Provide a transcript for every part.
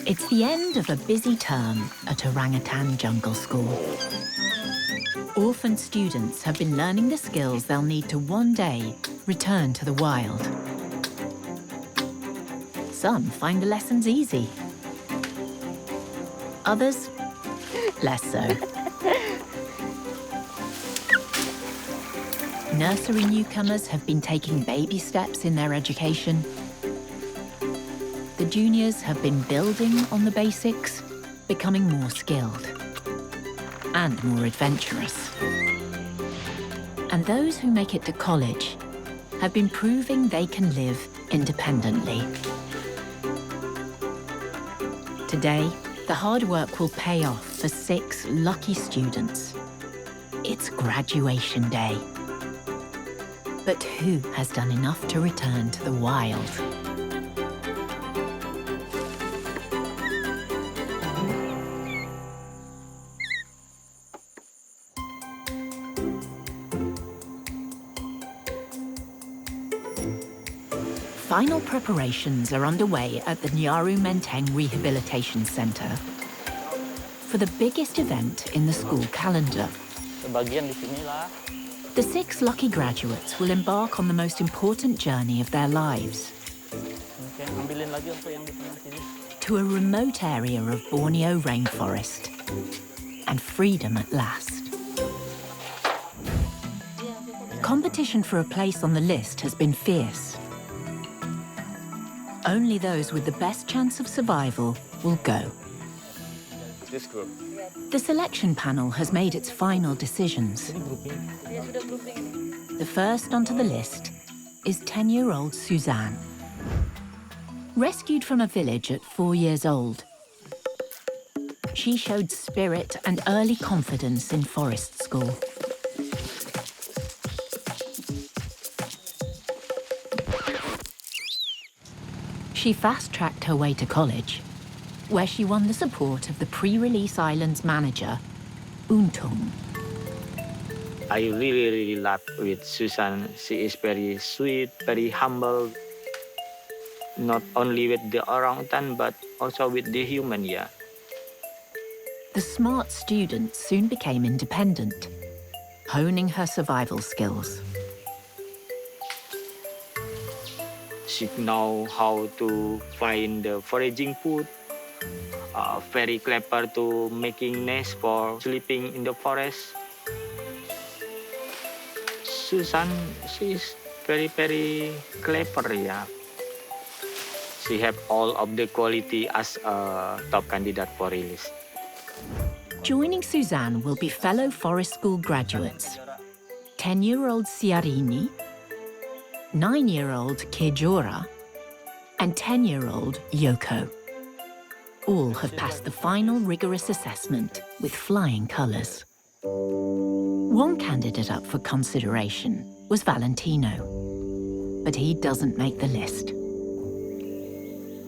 It's the end of a busy term at Orangutan Jungle School. Orphaned students have been learning the skills they'll need to one day return to the wild. Some find the lessons easy. Others, less so. Nursery newcomers have been taking baby steps in their education. The juniors have been building on the basics, becoming more skilled and more adventurous. And those who make it to college have been proving they can live independently. Today, the hard work will pay off for 6 lucky students. It's graduation day. But who has done enough to return to the wild? Final preparations are underway at the Nyaru Menteng Rehabilitation Center for the biggest event in the school calendar. The 6 lucky graduates will embark on the most important journey of their lives. To a remote area of Borneo rainforest and freedom at last. Competition for a place on the list has been fierce. Only those with the best chance of survival will go. This group. The selection panel has made its final decisions. The first onto the list is 10-year-old Suzanne. Rescued from a village at 4 years old, she showed spirit and early confidence in forest school. She fast-tracked her way to college, where she won the support of the pre-release island's manager, Untung. I really love with Susan. She is very sweet, very humble. Not only with the orangutan, but also with the human, yeah. The smart student soon became independent, honing her survival skills. She know how to find the foraging food. Very clever to making nest for sleeping in the forest. Susan, she is very clever, yeah. She have all of the quality as a top candidate for release. Joining Suzanne will be fellow forest school graduates, 10-year-old Siarini, 9-year-old Kejora, and 10-year-old Yoko. All have passed the final rigorous assessment with flying colours. One candidate up for consideration was Valentino, but he doesn't make the list.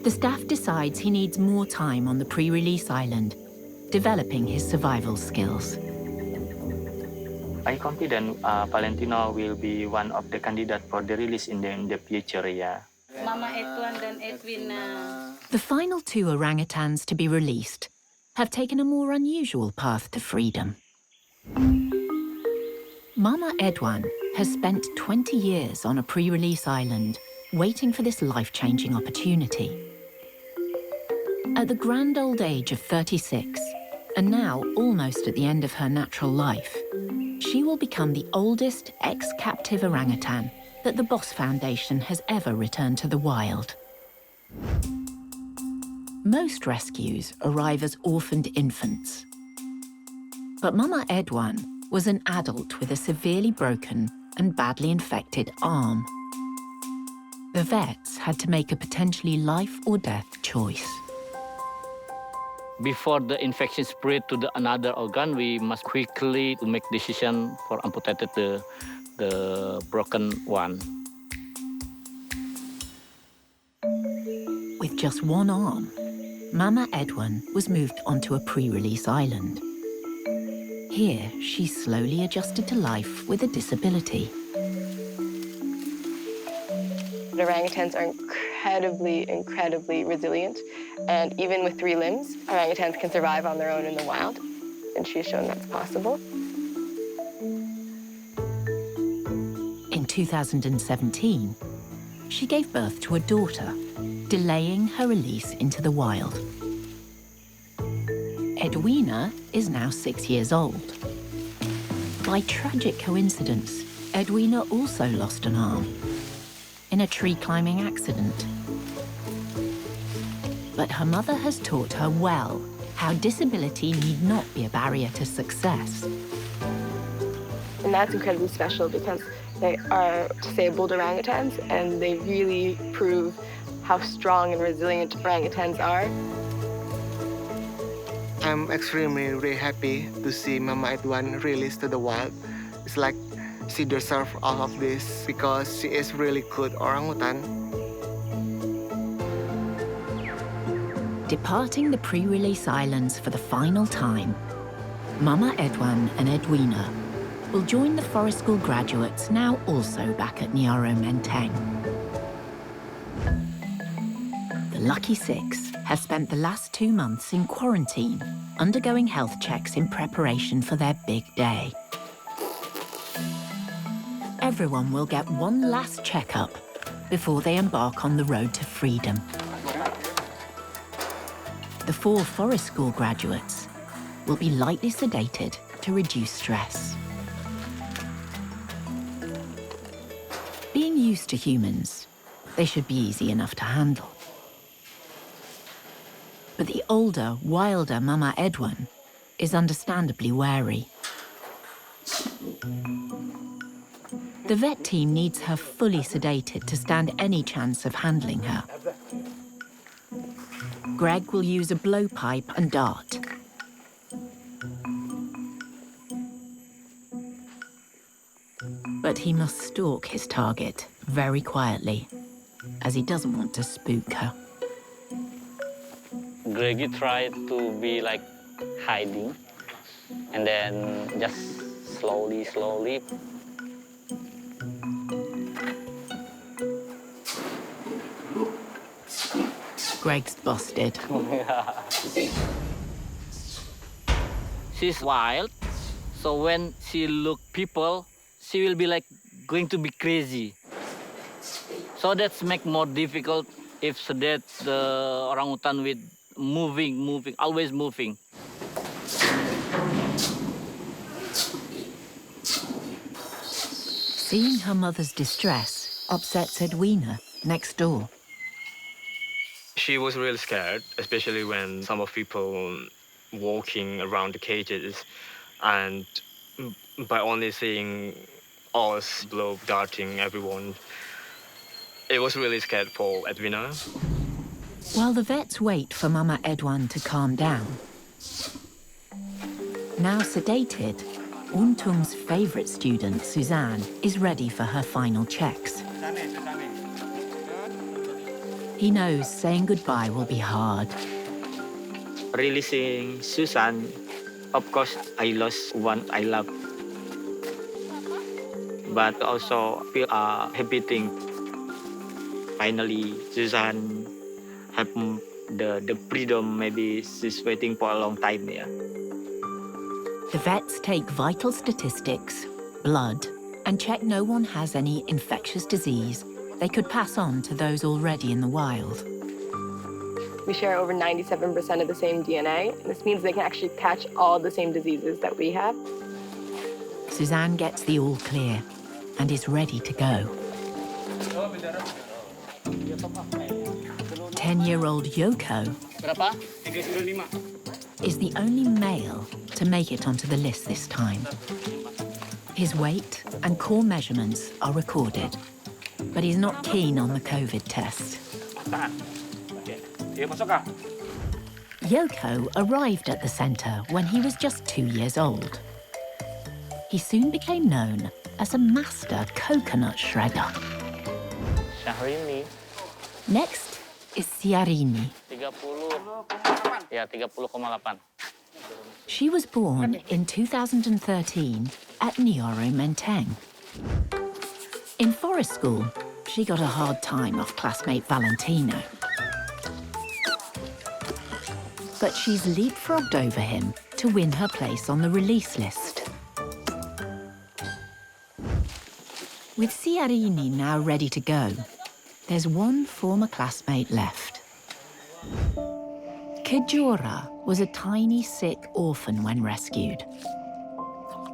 The staff decides he needs more time on the pre-release island, developing his survival skills. I'm confident Valentino will be one of the candidates for the release in the future, yeah. Mama Edwan dan Edwin. The final 2 orangutans to be released have taken a more unusual path to freedom. Mama Edwan has spent 20 years on a pre-release island, waiting for this life-changing opportunity. At the grand old age of 36, and now almost at the end of her natural life, she will become the oldest ex-captive orangutan that the Boss Foundation has ever returned to the wild. Most rescues arrive as orphaned infants. But Mama Edwan was an adult with a severely broken and badly infected arm. The vets had to make a potentially life or death choice. Before the infection spread to another organ, we must quickly make decision for amputated the broken one. With just one arm, Mama Edwan was moved onto a pre-release island. Here, she slowly adjusted to life with a disability. The orangutans are incredibly resilient. And even with 3 limbs, orangutans can survive on their own in the wild. And she's shown that's possible. In 2017, she gave birth to a daughter, delaying her release into the wild. Edwina is now 6 years old. By tragic coincidence, Edwina also lost an arm in a tree climbing accident. But her mother has taught her well how disability need not be a barrier to success. And that's incredibly special because they are disabled orangutans, and they really prove how strong and resilient orangutans are. I'm extremely really happy to see Mama Edwan released to the wild. It's like she deserves all of this because she is really good orangutan. Departing the pre-release islands for the final time, Mama Edwan and Edwina will join the forest school graduates now also back at Niaro Menteng. The lucky 6 have spent the last 2 months in quarantine, undergoing health checks in preparation for their big day. Everyone will get one last checkup before they embark on the road to freedom. The 4 forest school graduates will be lightly sedated to reduce stress. Being used to humans, they should be easy enough to handle. But the older, wilder Mama Edwan is understandably wary. The vet team needs her fully sedated to stand any chance of handling her. Greg will use a blowpipe and dart. But he must stalk his target very quietly, as he doesn't want to spook her. Greggy tried to be like hiding, and then just slowly. Greg's busted. She's wild, so when she look people, she will be like going to be crazy. So that's make more difficult if sedate the orangutan with moving, always moving. Seeing her mother's distress upsets Edwina next door. She was really scared, especially when some of people walking around the cages, and by only seeing us blow darting everyone, it was really scared for Edwina. While the vets wait for Mama Edwan to calm down, now sedated, Untung's favourite student, Suzanne, is ready for her final checks. He knows saying goodbye will be hard. Releasing Susan, of course, I lost one I love. But also feel a happy thing. Finally, Susan have the freedom. Maybe she's waiting for a long time. Yeah. The vets take vital statistics, blood, and check no one has any infectious disease they could pass on to those already in the wild. We share over 97% of the same DNA. And this means they can actually catch all the same diseases that we have. Suzanne gets the all clear and is ready to go. 10-year-old Yoko is the only male to make it onto the list this time. His weight and core measurements are recorded, but he's not keen on the COVID test. Yoko arrived at the centre when he was just 2 years old. He soon became known as a master coconut shredder. Syahrini. Next is Siarini. 30,8. She was born in 2013 at Niaro Menteng. In forest school, She got a hard time off classmate Valentino. But she's leapfrogged over him to win her place on the release list. With Ciarini now ready to go, there's one former classmate left. Kejora was a tiny, sick orphan when rescued.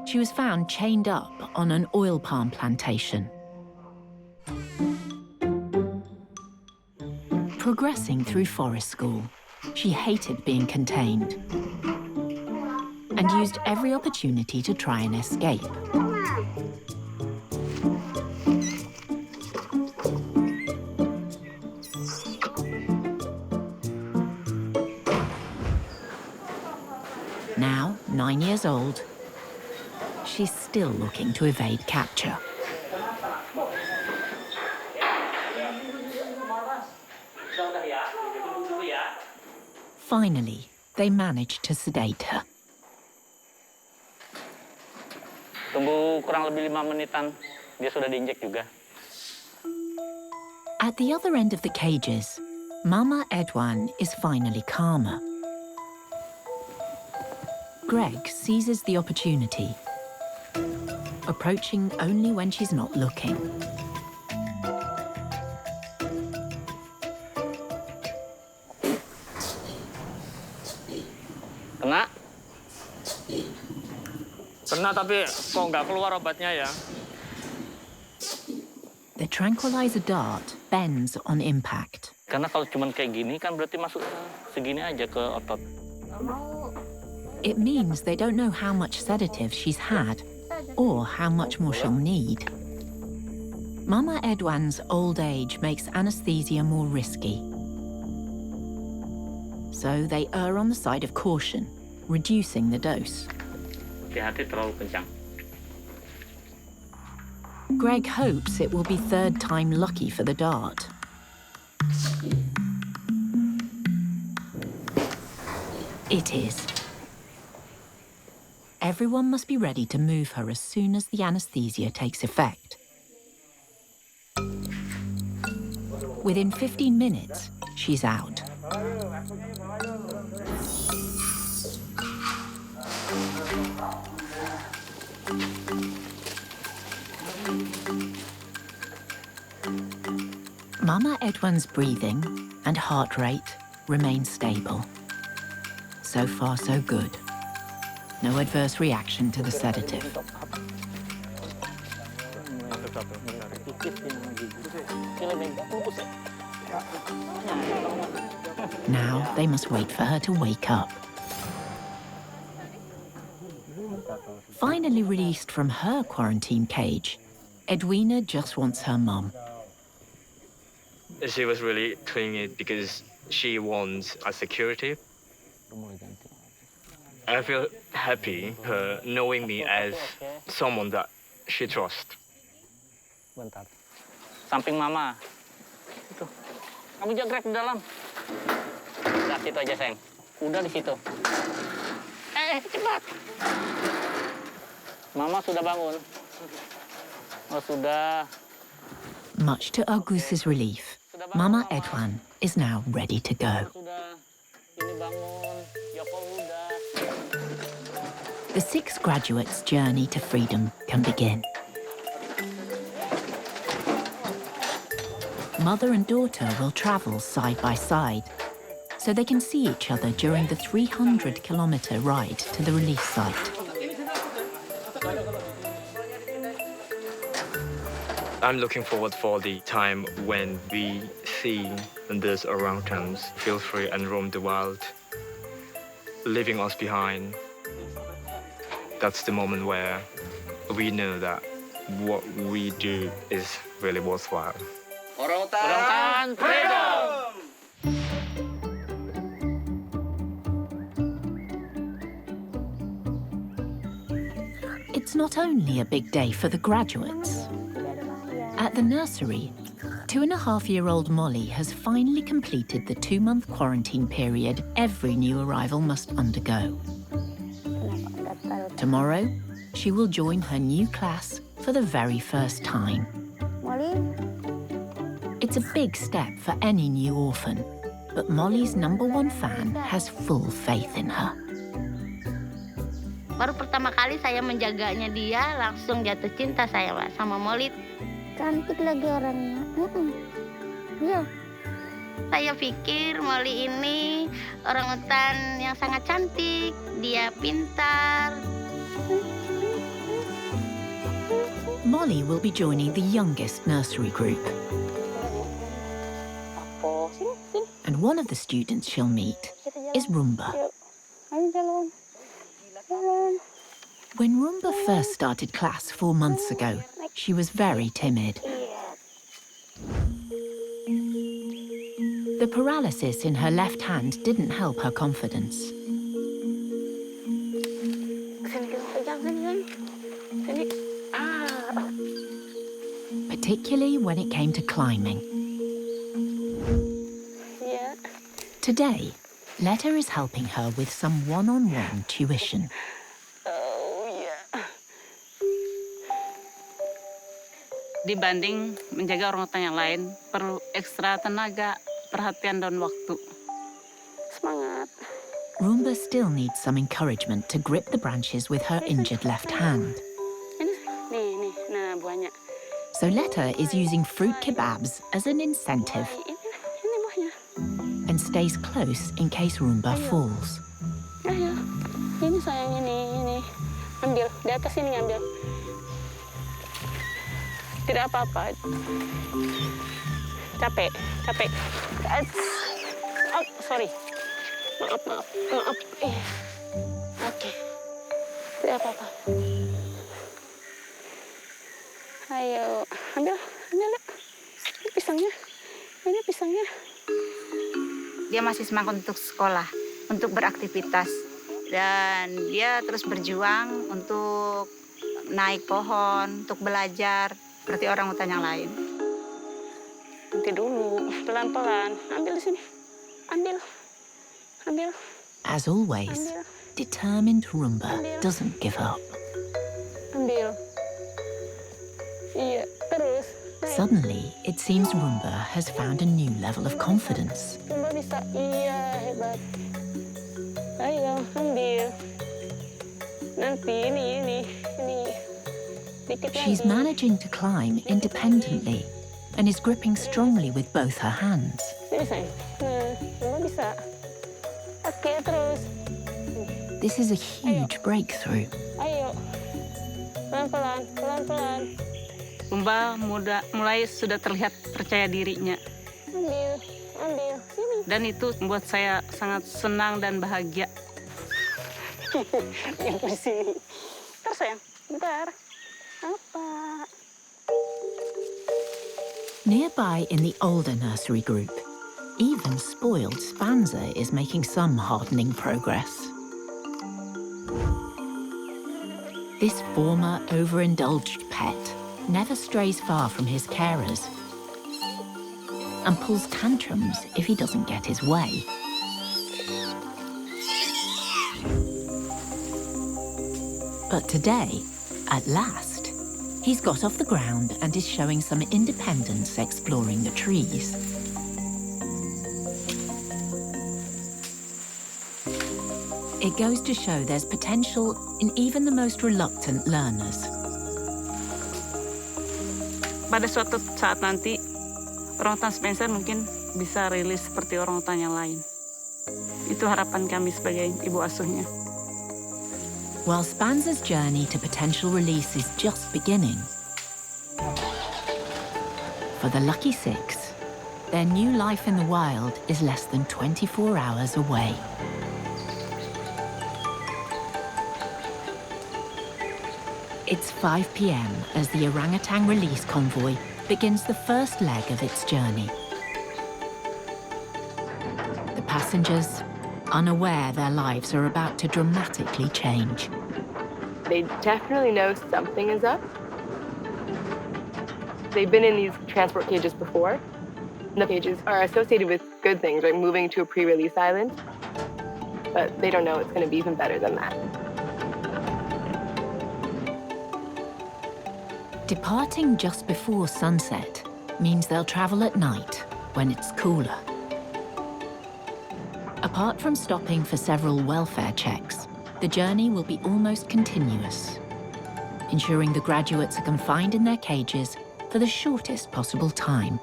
She was found chained up on an oil palm plantation. Progressing through forest school, she hated being contained and used every opportunity to try and escape. Now, 9 years old, she's still looking to evade capture. Finally, they managed to sedate her. Tunggu kurang lebih 5 menitan, dia sudah diinjek juga. At the other end of the cages, Mama Edwan is finally calmer. Greg seizes the opportunity, approaching only when she's not looking. Kena? Kena tapi kok nggak keluar obatnya ya? The tranquilizer dart bends on impact. Karena kalau cuma kayak gini kan berarti masuk segini aja ke otot. It means they don't know how much sedative she's had or how much more she'll need. Mama Edwan's old age makes anesthesia more risky. So they err on the side of caution, reducing the dose. Hati-hati terlalu kencang. Greg hopes it will be third time lucky for the dart. It is. Everyone must be ready to move her as soon as the anesthesia takes effect. Within 15 minutes, she's out. Mama Edwan's breathing and heart rate remain stable. So far, so good. No adverse reaction to the sedative. Now they must wait for her to wake up. Finally released from her quarantine cage, Edwina just wants her mum. She was really clingy because she wants a security. I feel happy her knowing me as someone that she trusts. Bentar. Samping mama. Itu. Kamu jagrek di dalam. Udah situ aja, sayang. Udah di situ. Cepat. Mama sudah bangun. Oh, sudah. Much to Augus's relief, Mama Edwan is now ready to go. Sudah. Ini bangun. Yoko udah. The 6 graduates' journey to freedom can begin. Mother and daughter will travel side by side, so they can see each other during the 300-kilometer ride to the release site. I'm looking forward for the time when we see these orangutans feel free and roam the wild, leaving us behind. That's the moment where we know that what we do is really worthwhile. Orangutan freedom! It's not only a big day for the graduates. At the nursery, 2.5-year-old Molly has finally completed the 2-month quarantine period every new arrival must undergo. Tomorrow, she will join her new class for the very first time. Molly, It's a big step for any new orphan, but Molly's #1 fan has full faith in her. Baru pertama kali saya menjaganya dia, langsung jatuh cinta saya Pak, sama Molly. Cantik lagi orangnya. Iya. Saya pikir Molly ini orangutan yang sangat cantik, dia pintar. Molly will be joining the youngest nursery group. And one of the students she'll meet is Rumba. When Rumba first started class 4 months ago, she was very timid. The paralysis in her left hand didn't help her confidence. Particularly when it came to climbing. Today, Letta is helping her with some one-on-one tuition. Dibanding menjaga orangutan yang lain, perlu ekstra tenaga, perhatian dan waktu. Semangat. Rumba still needs some encouragement to grip the branches with her injured left hand. Nih, nah buahnya. So Letta is using fruit kebabs as an incentive Ini buahnya. and stays close in case Rumba falls. Ayo, ini sayang ini. Ambil, di atas ini ambil. Tidak apa-apa. Capek. Oh, sorry. Maaf. Oke. Tidak apa-apa. Ayo, ambil. Ini pisangnya. Dia masih semangat untuk sekolah, untuk beraktivitas. Dan dia terus berjuang untuk naik pohon, untuk belajar, seperti orangutan yang lain. Nanti dulu, pelan-pelan. Ambil di sini. Ambil. As always, determined Rumba doesn't give up. Ambil. Iya, terus. Suddenly, it seems Rumba has found a new level of confidence. Rumba bisa. Iya, hebat. Ayo, ambil. Nanti ini. Dikit She's lagi. managing to climb independently and is gripping strongly with both her hands. Ini sayang. Nah, Rumba bisa. Oke, terus. This is a huge breakthrough. Ayo. Pelan-pelan. Rumba mulai sudah terlihat percaya dirinya. Ambil. Sini. Dan itu membuat saya sangat senang dan bahagia. Yang di sini. Ntar sayang, bentar. Apa? Nearby in the older nursery group, even spoiled Spanza is making some heartening progress. This former overindulged pet never strays far from his carers and pulls tantrums if he doesn't get his way. But today, at last, he's got off the ground and is showing some independence exploring the trees. It goes to show there's potential in even the most reluctant learners. Pada suatu saat nanti, orangutan Spencer mungkin bisa rilis seperti orangutan yang lain. Itu harapan kami sebagai ibu asuhnya. While Spanza's journey to potential release is just beginning, for the lucky 6, their new life in the wild is less than 24 hours away. It's 5 p.m. as the orangutan release convoy begins the first leg of its journey. The passengers, unaware their lives are about to dramatically change. They definitely know something is up. They've been in these transport cages before. And the cages are associated with good things, like moving to a pre-release island. But they don't know it's going to be even better than that. Departing just before sunset, means they'll travel at night when it's cooler. Apart from stopping for several welfare checks, the journey will be almost continuous, ensuring the graduates are confined in their cages for the shortest possible time.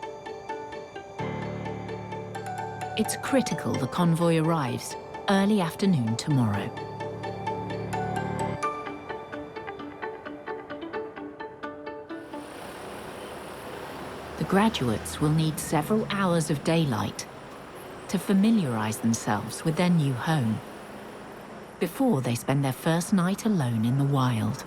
It's critical the convoy arrives early afternoon tomorrow. The graduates will need several hours of daylight to familiarize themselves with their new home before they spend their first night alone in the wild.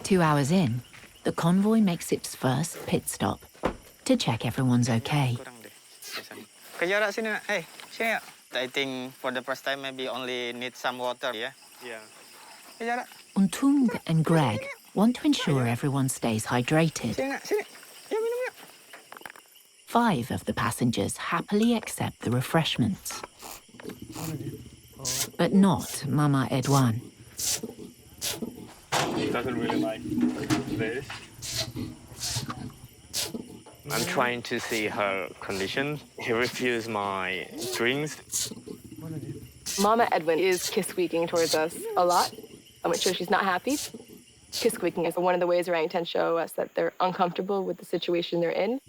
2 hours in, the convoy makes its first pit stop to check everyone's okay. Hey, I think for the first time maybe only need some water, yeah? Yeah. Untung and Greg want to ensure everyone stays hydrated. 5 of the passengers happily accept the refreshments. But not Mama Edwan. He doesn't really like this. I'm trying to see her condition. He refused my drinks. Mama Edwan is kiss-squeaking towards us a lot. I'm sure she's not happy. Kiss-squeaking is one of the ways orangutans show us that they're uncomfortable with the situation they're in.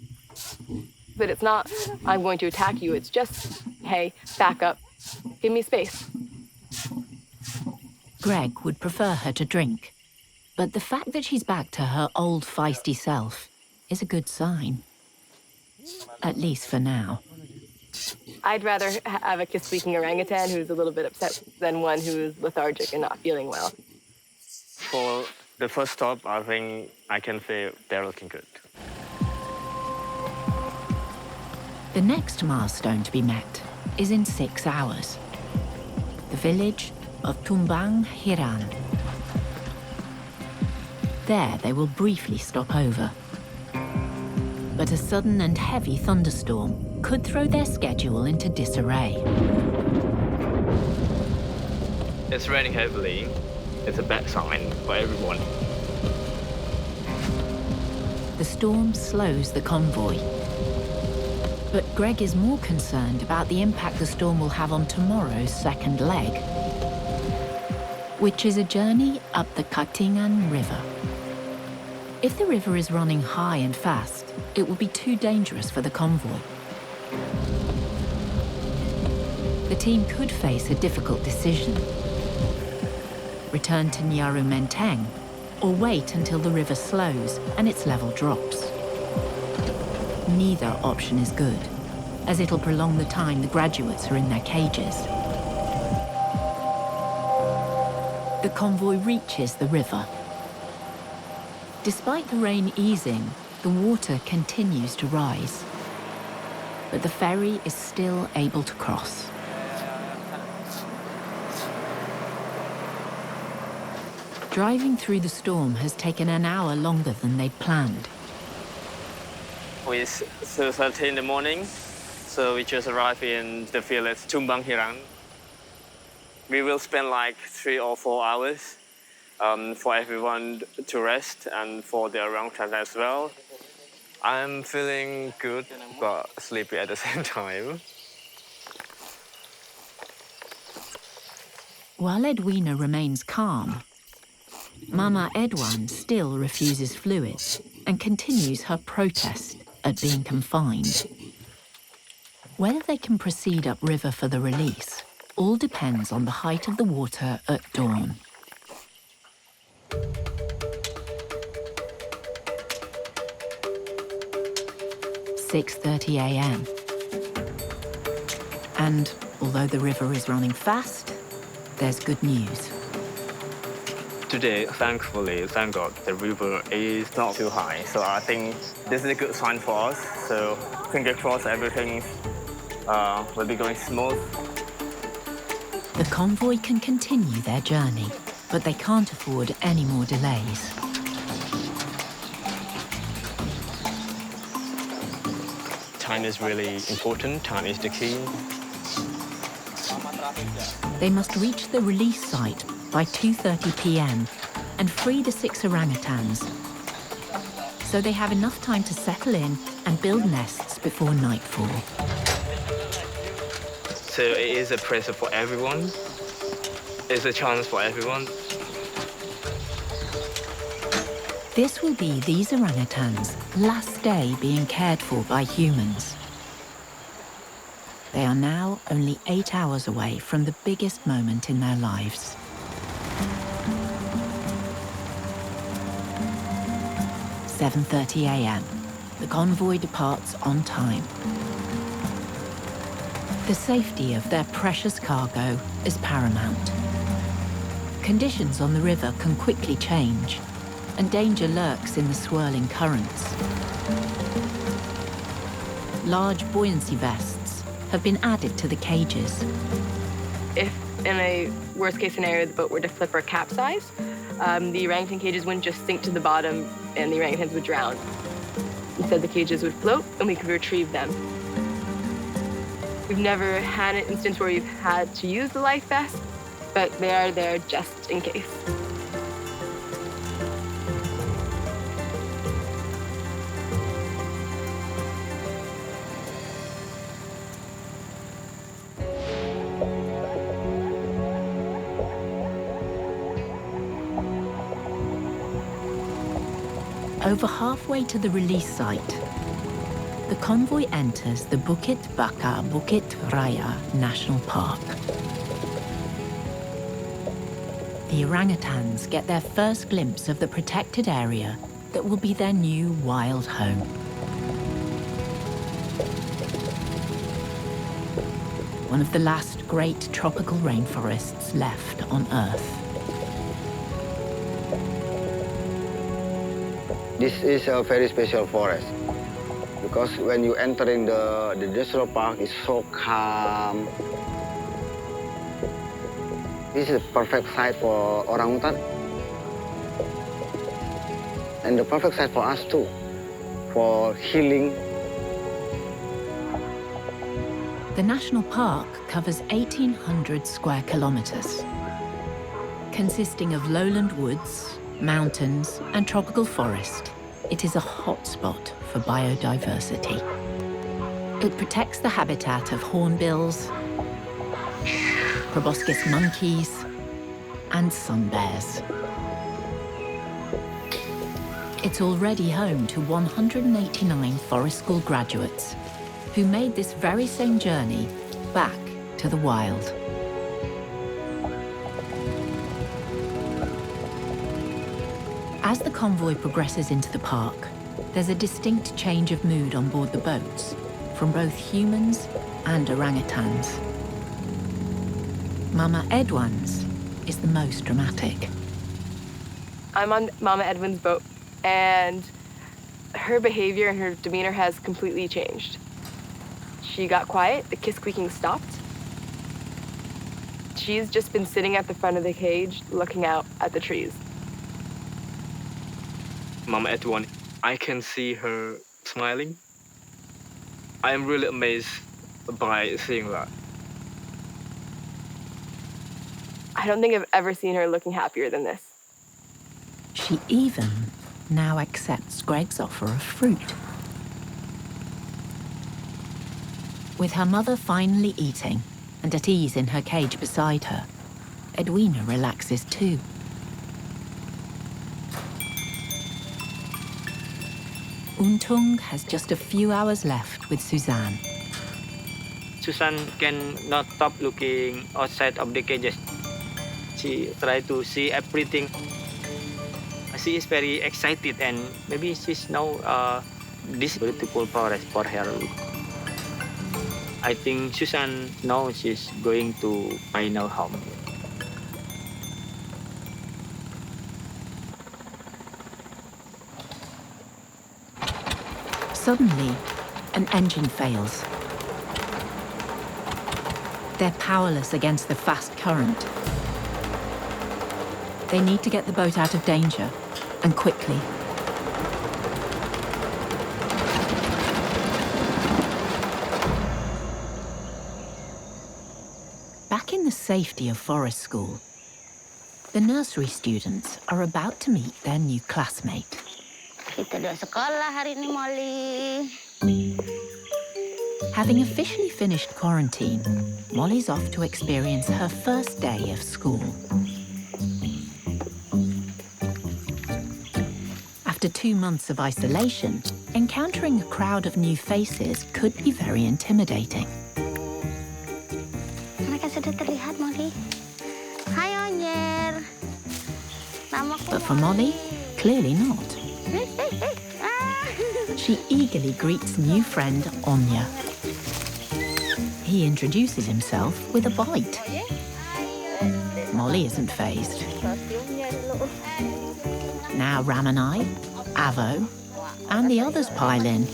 But it's not, I'm going to attack you. It's just, hey, back up. Give me space. Greg would prefer her to drink, but the fact that she's back to her old feisty self is a good sign. At least for now. I'd rather have a kiss-squeaking orangutan who's a little bit upset than one who's lethargic and not feeling well. For the first stop, I think I can feel they're looking good. The next milestone to be met is in 6 hours. The village of Tumbang Hiran. There they will briefly stop over. But a sudden and heavy thunderstorm could throw their schedule into disarray. It's raining heavily. It's a bad sign for everyone. The storm slows the convoy. But Greg is more concerned about the impact the storm will have on tomorrow's second leg, which is a journey up the Katingan River. If the river is running high and fast, it will be too dangerous for the convoy. The team could face a difficult decision. Return to Nyaru Menteng, or wait until the river slows and its level drops. Neither option is good, as it'll prolong the time the graduates are in their cages. The convoy reaches the river. Despite the rain easing, the water continues to rise. But the ferry is still able to cross. Driving through the storm has taken an hour longer than they'd planned. It's 2:30 in the morning, so we just arrived in the village Tumbang Hiran. We will spend like 3 or 4 hours for everyone to rest and for the orangutan as well. I'm feeling good but sleepy at the same time. While Edwina remains calm, Mama Edwan still refuses fluids and continues her protest at being confined. Whether they can proceed upriver for the release all depends on the height of the water at dawn. "6:30 a.m. And although the river is running fast, there's good news. Today, thankfully, thank God, the river is not too high. So I think this is a good sign for us. So fingers crossed everything will be going smooth. The convoy can continue their journey, but they can't afford any more delays. Time is really important. Time is the key. They must reach the release site by 2:30 p.m. and free the 6 orangutans. so they have enough time to settle in and build nests before nightfall. So it is a present for everyone. It's a chance for everyone. This will be these orangutans' last day being cared for by humans. They are now only 8 hours away from the biggest moment in their lives. – 7:30 a.m. The convoy departs on time. The safety of their precious cargo is paramount. Conditions on the river can quickly change, and danger lurks in the swirling currents. Large buoyancy vests have been added to the cages. If in a worst-case scenario the boat were to flip or capsize, the orangutan cages wouldn't just sink to the bottom and the orangutans would drown. Instead, the cages would float and we could retrieve them. We've never had an instance where we've had to use the life vest, but they are there just in case. Over halfway to the release site, the convoy enters the Bukit Baka Bukit Raya National Park. The orangutans get their first glimpse of the protected area that will be their new wild home. One of the last great tropical rainforests left on Earth. This is a very special forest because when you entering the national park, it's so calm. This is a perfect site for orangutan and the perfect site for us too, for healing. The national park covers 1,800 square kilometers, consisting of lowland woods, mountains, and tropical forest. It is a hotspot for biodiversity. It protects the habitat of hornbills, proboscis monkeys, and sun bears. It's already home to 189 forest school graduates who made this very same journey back to the wild. As the convoy progresses into the park, there's a distinct change of mood on board the boats from both humans and orangutans. Mama Edwan's is the most dramatic. I'm on Mama Edwan's boat, and her behavior and her demeanor has completely changed. She got quiet, the kiss squeaking stopped. She's just been sitting at the front of the cage, looking out at the trees. Mama Edwan, I can see her smiling. I am really amazed by seeing that. I don't think I've ever seen her looking happier than this. She even now accepts Greg's offer of fruit. With her mother finally eating and at ease in her cage beside her, Edwina relaxes too. Untung has just a few hours left with Suzanne. Susan cannot stop looking outside of the cages. She tries to see everything. She is very excited and maybe she's now this beautiful forest for her. I think Susan knows she's going to find her home. Suddenly, an engine fails. They're powerless against the fast current. They need to get the boat out of danger, and quickly. Back in the safety of forest school, the nursery students are about to meet their new classmate. Kita udah sekolah hari ini, Molly. Having officially finished quarantine, Molly's off to experience her first day of school. After 2 months of isolation, encountering a crowd of new faces could be very intimidating. Mereka sudah terlihat, Molly. Hai, Onyer. Namaku But for Molly, clearly not. She eagerly greets new friend Onya. He introduces himself with a bite. Molly isn't fazed. Now Ramanai, Avo, and the others pile in.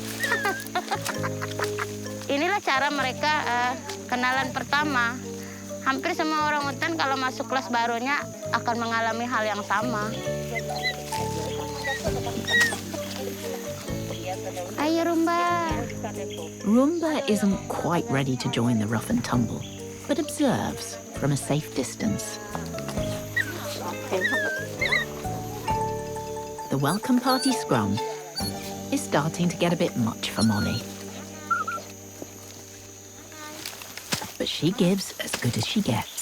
Inilah cara mereka kenalan pertama. Hampir semua orangutan kalau masuk kelas barunya akan mengalami hal yang sama. Ayo, Rumba. Rumba isn't quite ready to join the rough and tumble, but observes from a safe distance. The welcome party scrum is starting to get a bit much for Molly. But she gives as good as she gets.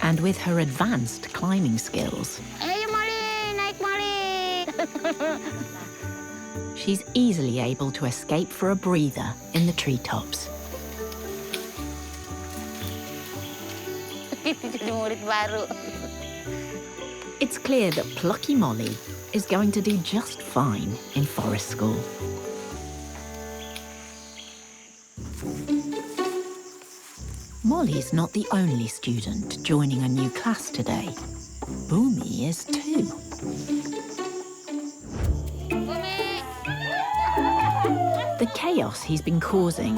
And with her advanced climbing skills, Ayo, Molly, naik Molly. she's easily able to escape for a breather in the treetops. Jadi murid baru. It's clear that plucky Molly is going to do just fine in forest school. Molly's not the only student joining a new class today. Bumi is too. The chaos he's been causing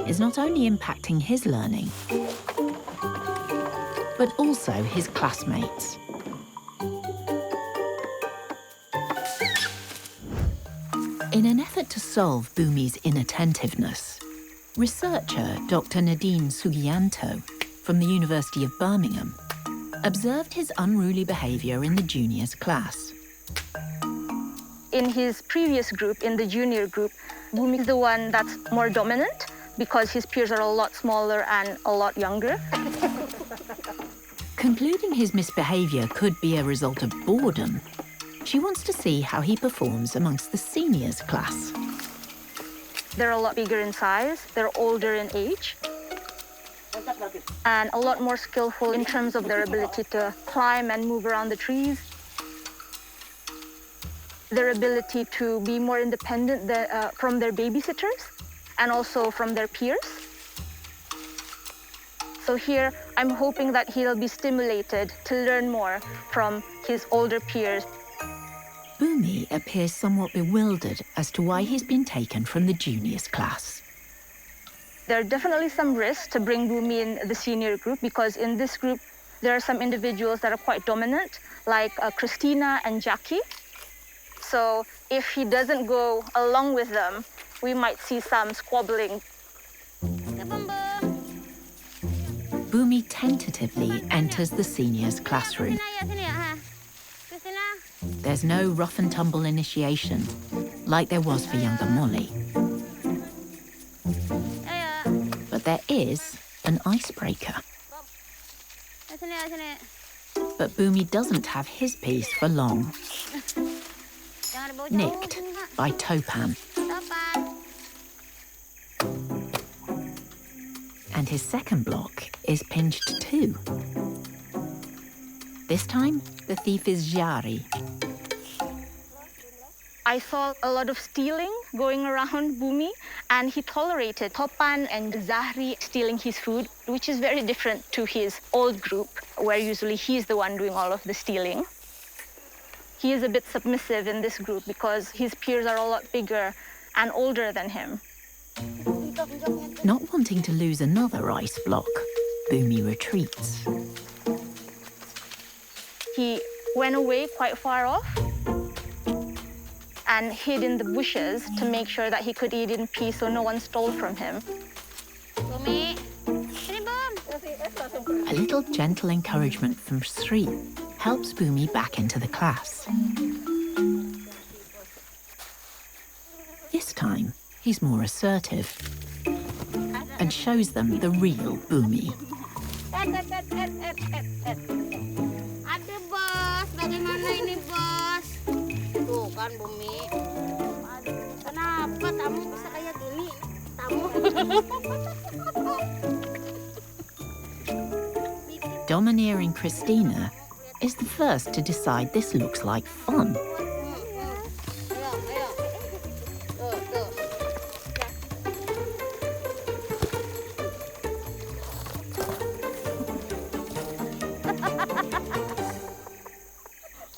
is not only impacting his learning, but also his classmates. In an effort to solve Bumi's inattentiveness, researcher Dr. Nadine Sugianto from the University of Birmingham observed his unruly behaviour in the juniors class. In his previous group, in the junior group, Bumi is the one that's more dominant because his peers are a lot smaller and a lot younger. Concluding his misbehaviour could be a result of boredom, she wants to see how he performs amongst the seniors class. They're a lot bigger in size, they're older in age, and a lot more skillful in terms of their ability to climb and move around the trees, their ability to be more independent from their babysitters and also from their peers. So here, I'm hoping that he'll be stimulated to learn more from his older peers. Bumi appears somewhat bewildered as to why he's been taken from the juniors class. There are definitely some risks to bring Bumi in the senior group because in this group, there are some individuals that are quite dominant, like Christina and Jackie. So if he doesn't go along with them, we might see some squabbling. Bumi tentatively enters the seniors classroom. There's no rough and tumble initiation, like there was for younger Molly. But there is an icebreaker. But Bumi doesn't have his piece for long. Nicked by Topan. And his second block is pinched too. This time, the thief is Jari. I saw a lot of stealing going around Bumi, and he tolerated Topan and Zahri stealing his food, which is very different to his old group, where usually he's the one doing all of the stealing. He is a bit submissive in this group because his peers are a lot bigger and older than him. Not wanting to lose another ice block, Bumi retreats. He went away quite far off, and hid in the bushes to make sure that he could eat in peace so no one stole from him. Bumi, sini Bum. A little gentle encouragement from Sri helps Bumi back into the class. This time, he's more assertive and shows them the real Bumi. Aduh bos, bagaimana ini bos? Tuh kan Bumi. Kenapa tamu bisa kayak gini? Tamu. Domineering Christina is the first to decide this looks like fun.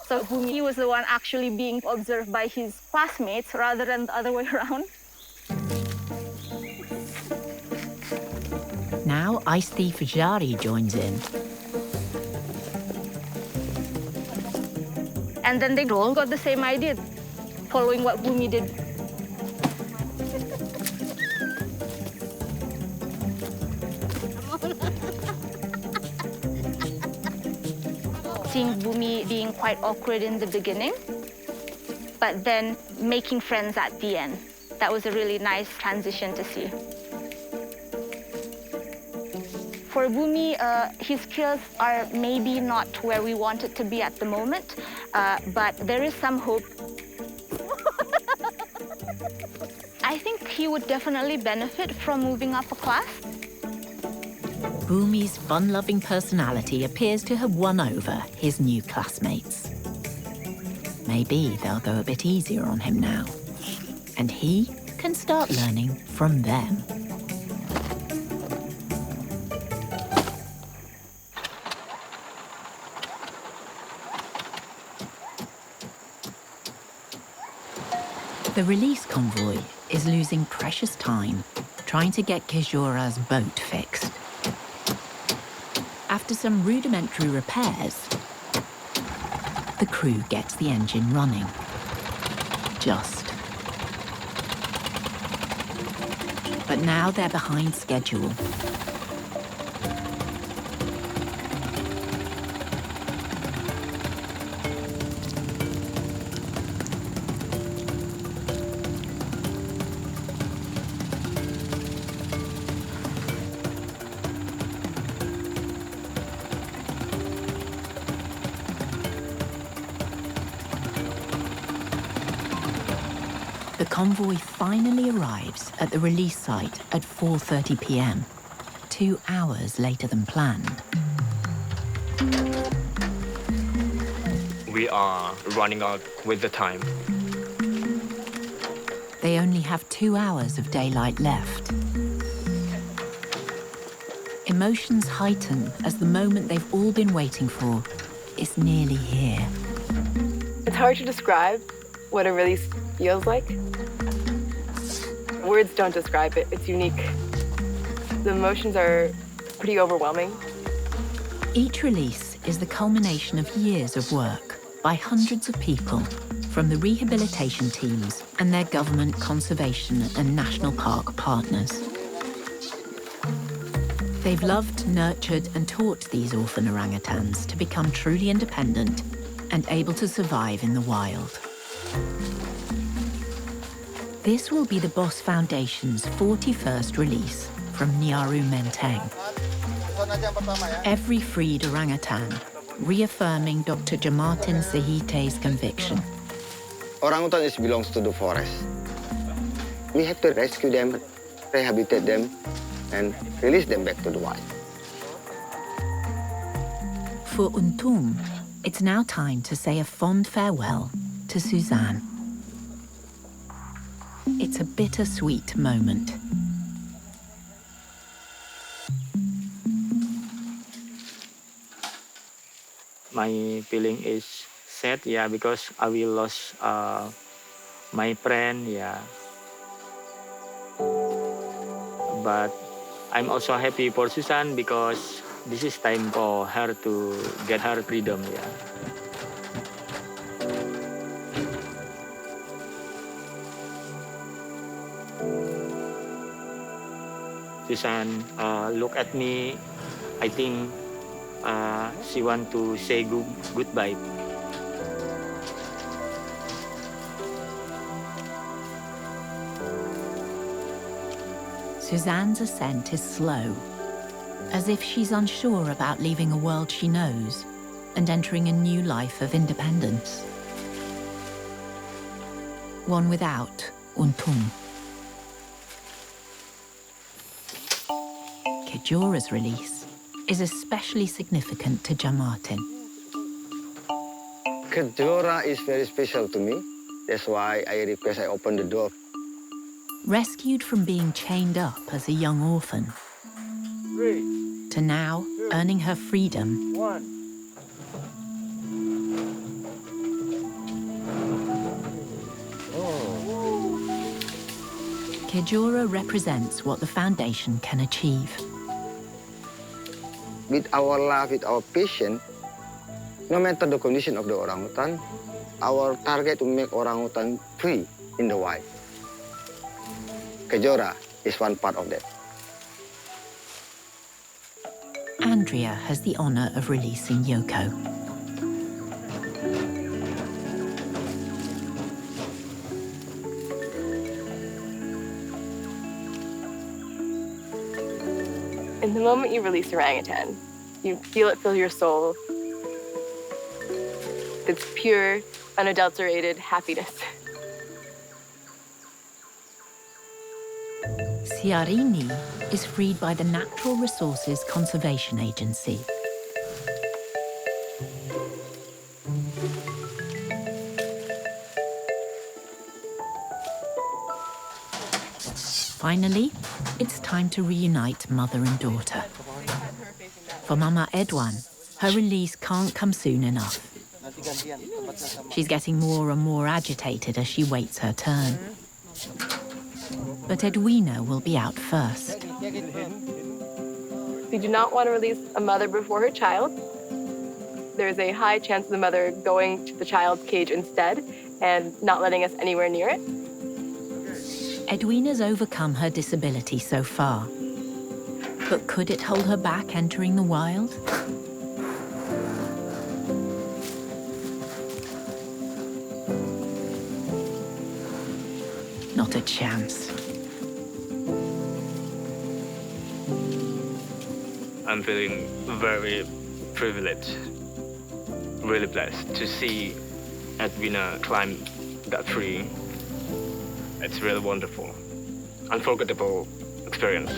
So Bumi was the one actually being observed by his classmates rather than the other way around. Now Ice Thief Jari joins in. And then they all got the same idea, following what Bumi did. Seeing Bumi being quite awkward in the beginning, but then making friends at the end. That was a really nice transition to see. For Bumi, his skills are maybe not where we want it to be at the moment, but there is some hope. I think he would definitely benefit from moving up a class. Bumi's fun-loving personality appears to have won over his new classmates. Maybe they'll go a bit easier on him now, and he can start learning from them. The release convoy is losing precious time trying to get Kejora's boat fixed. After some rudimentary repairs, the crew gets the engine running. Just. But now they're behind schedule. The convoy finally arrives at the release site at 4:30 p.m., 2 hours later than planned. We are running out with the time. They only have 2 hours of daylight left. Emotions heighten as the moment they've all been waiting for is nearly here. It's hard to describe what a release feels like. Words don't describe it. It's unique. The emotions are pretty overwhelming. Each release is the culmination of years of work by hundreds of people, from the rehabilitation teams and their government, conservation and national park partners. They've loved, nurtured and taught these orphan orangutans to become truly independent and able to survive in the wild. This will be the Boss Foundation's 41st release from Nyaru Menteng. Every freed orangutan, reaffirming Dr. Jamatin Sehite's conviction. Orangutan belongs to the forest. We have to rescue them, rehabilitate them, and release them back to the wild. For Untung, it's now time to say a fond farewell to Suzanne. It's a bittersweet moment. My feeling is sad, yeah, because I will lose my friend, yeah. But I'm also happy for Susan because this is time for her to get her freedom, yeah. Susan look at me, I think she want to say goodbye. Suzanne's ascent is slow, as if she's unsure about leaving a world she knows and entering a new life of independence. One without untung. Kejora's release is especially significant to Jamartin. Kejora is very special to me. That's why I request I open the door. Rescued from being chained up as a young orphan, to now earning her freedom, Kejora represents what the foundation can achieve. With our love, with our passion, no matter the condition of the orangutan, our target to make orangutan free in the wild. Kejora is one part of that. Andrea has the honor of releasing Yoko. In the moment you release orangutan, you feel it fill your soul. It's pure, unadulterated happiness. Siarini is freed by the Natural Resources Conservation Agency. Finally, it's time to reunite mother and daughter. For Mama Edwan, her release can't come soon enough. She's getting more and more agitated as she waits her turn. But Edwina will be out first. We do not want to release a mother before her child. There's a high chance of the mother going to the child's cage instead and not letting us anywhere near it. Edwina's overcome her disability so far. But could it hold her back entering the wild? Not a chance. I'm feeling very privileged, really blessed to see Edwina climb that tree. It's really wonderful, unforgettable experience.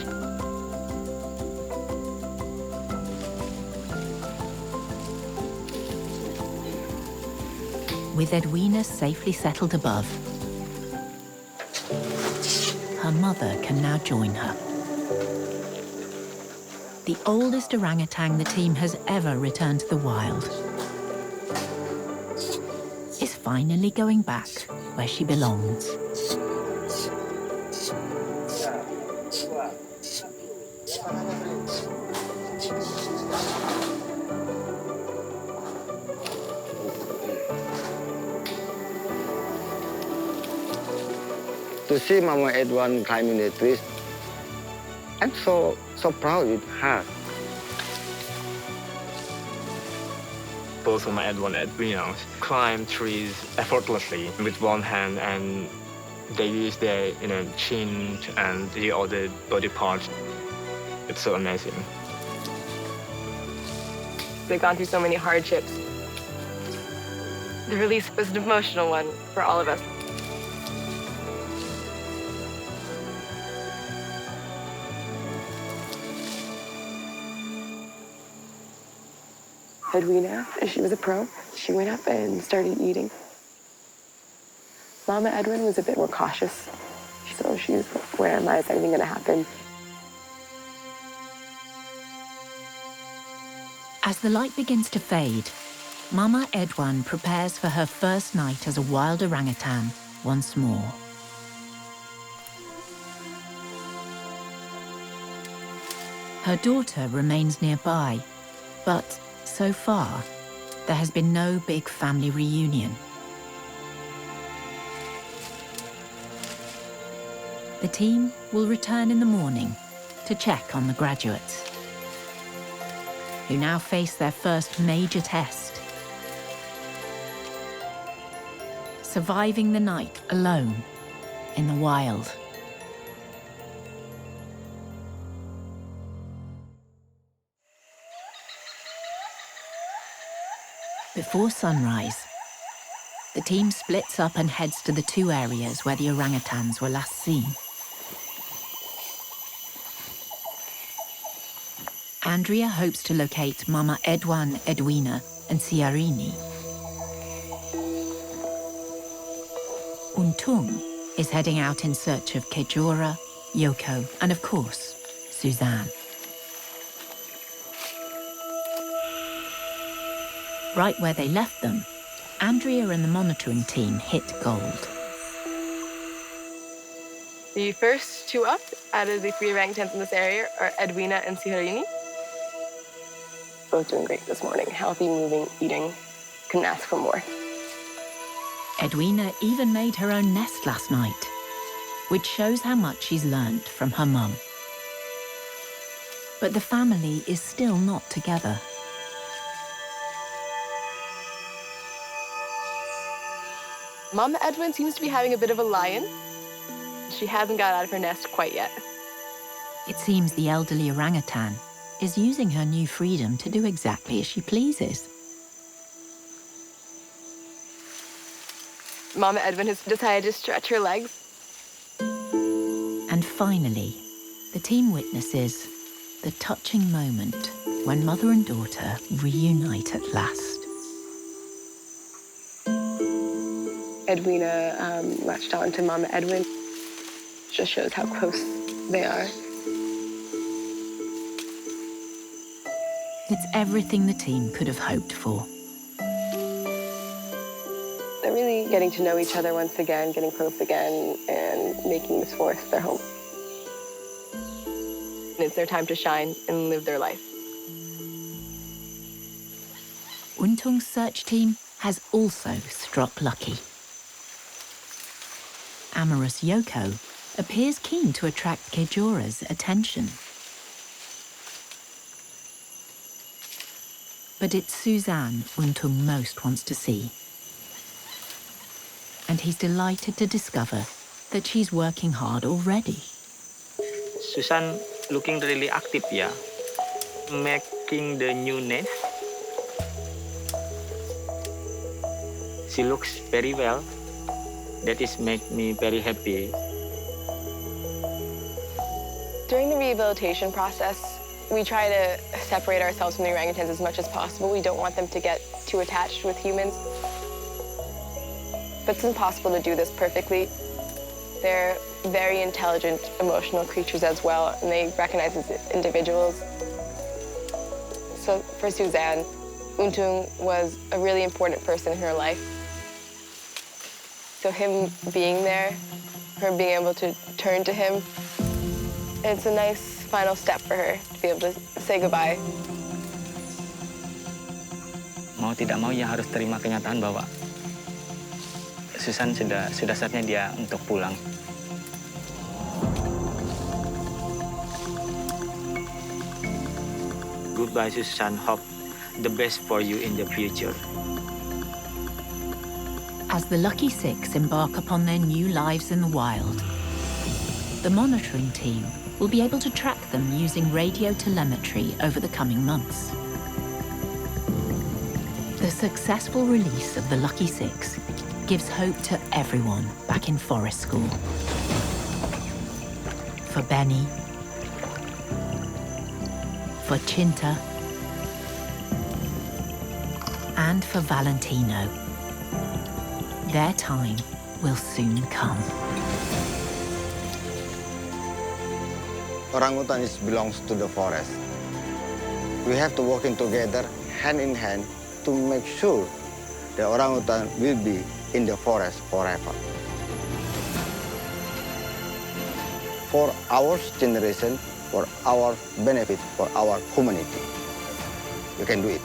With Edwina safely settled above, her mother can now join her. The oldest orangutan the team has ever returned to the wild is finally going back where she belongs. To see Mama Edwan climbing the trees, I'm so proud with her. Both Mama Edwan and Edwina climb trees effortlessly with one hand, and they use their chin and the other body parts. It's so amazing. They've gone through so many hardships. The release was an emotional one for all of us. Edwina, she was a pro. She went up and started eating. Mama Edwan was a bit more cautious. So she's, where am I? Is anything going to happen? As the light begins to fade, Mama Edwan prepares for her first night as a wild orangutan once more. Her daughter remains nearby, but so far, there has been no big family reunion. The team will return in the morning to check on the graduates, who now face their first major test. Surviving the night alone in the wild. Before sunrise, the team splits up and heads to the two areas where the orangutans were last seen. Andrea hopes to locate Mama Edwan, Edwina, and Siarini. Untung is heading out in search of Kejora, Yoko, and of course, Suzanne. Right where they left them, Andrea and the monitoring team hit gold. The first two up out of the 3 orangutans in this area are Edwina and Siarini. Both doing great this morning. Healthy, moving, eating. Couldn't ask for more. Edwina even made her own nest last night, which shows how much she's learned from her mum. But the family is still not together. Mama Edwin seems to be having a bit of a lie-in. She hasn't got out of her nest quite yet. It seems the elderly orangutan is using her new freedom to do exactly as she pleases. Mama Edwin has decided to stretch her legs. And finally, the team witnesses the touching moment when mother and daughter reunite at last. Edwina latched on to Mama Edwin. Just shows how close they are. It's everything the team could have hoped for. They're really getting to know each other once again, getting close again, and making this forest their home. And it's their time to shine and live their life. Untung's search team has also struck lucky. Amorous Yoko appears keen to attract Kejora's attention. But it's Suzanne Untung most wants to see. And he's delighted to discover that she's working hard already. Susan looking really active, yeah. Making the new nest. She looks very well. That is make me very happy. During the rehabilitation process, we try to separate ourselves from the orangutans as much as possible. We don't want them to get too attached with humans. But it's impossible to do this perfectly. They're very intelligent, emotional creatures as well, and they recognize as individuals. So for Suzanne, Untung was a really important person in her life. So him being there, her being able to turn to him, it's a nice final step for her to be able to say goodbye. Mau tidak mau ya harus terima kenyataan bahwa Susan sudah saatnya dia untuk pulang. Goodbye, Susan. Hope the best for you in the future. As the Lucky Six embark upon their new lives in the wild, the monitoring team will be able to track them using radio telemetry over the coming months. The successful release of the Lucky Six gives hope to everyone back in forest school. For Benny, for Chinta, and for Valentino. Their time will soon come. Orangutan belongs to the forest. We have to work in together, hand in hand, to make sure the orangutan will be in the forest forever. For our generation, for our benefit, for our humanity. We can do it.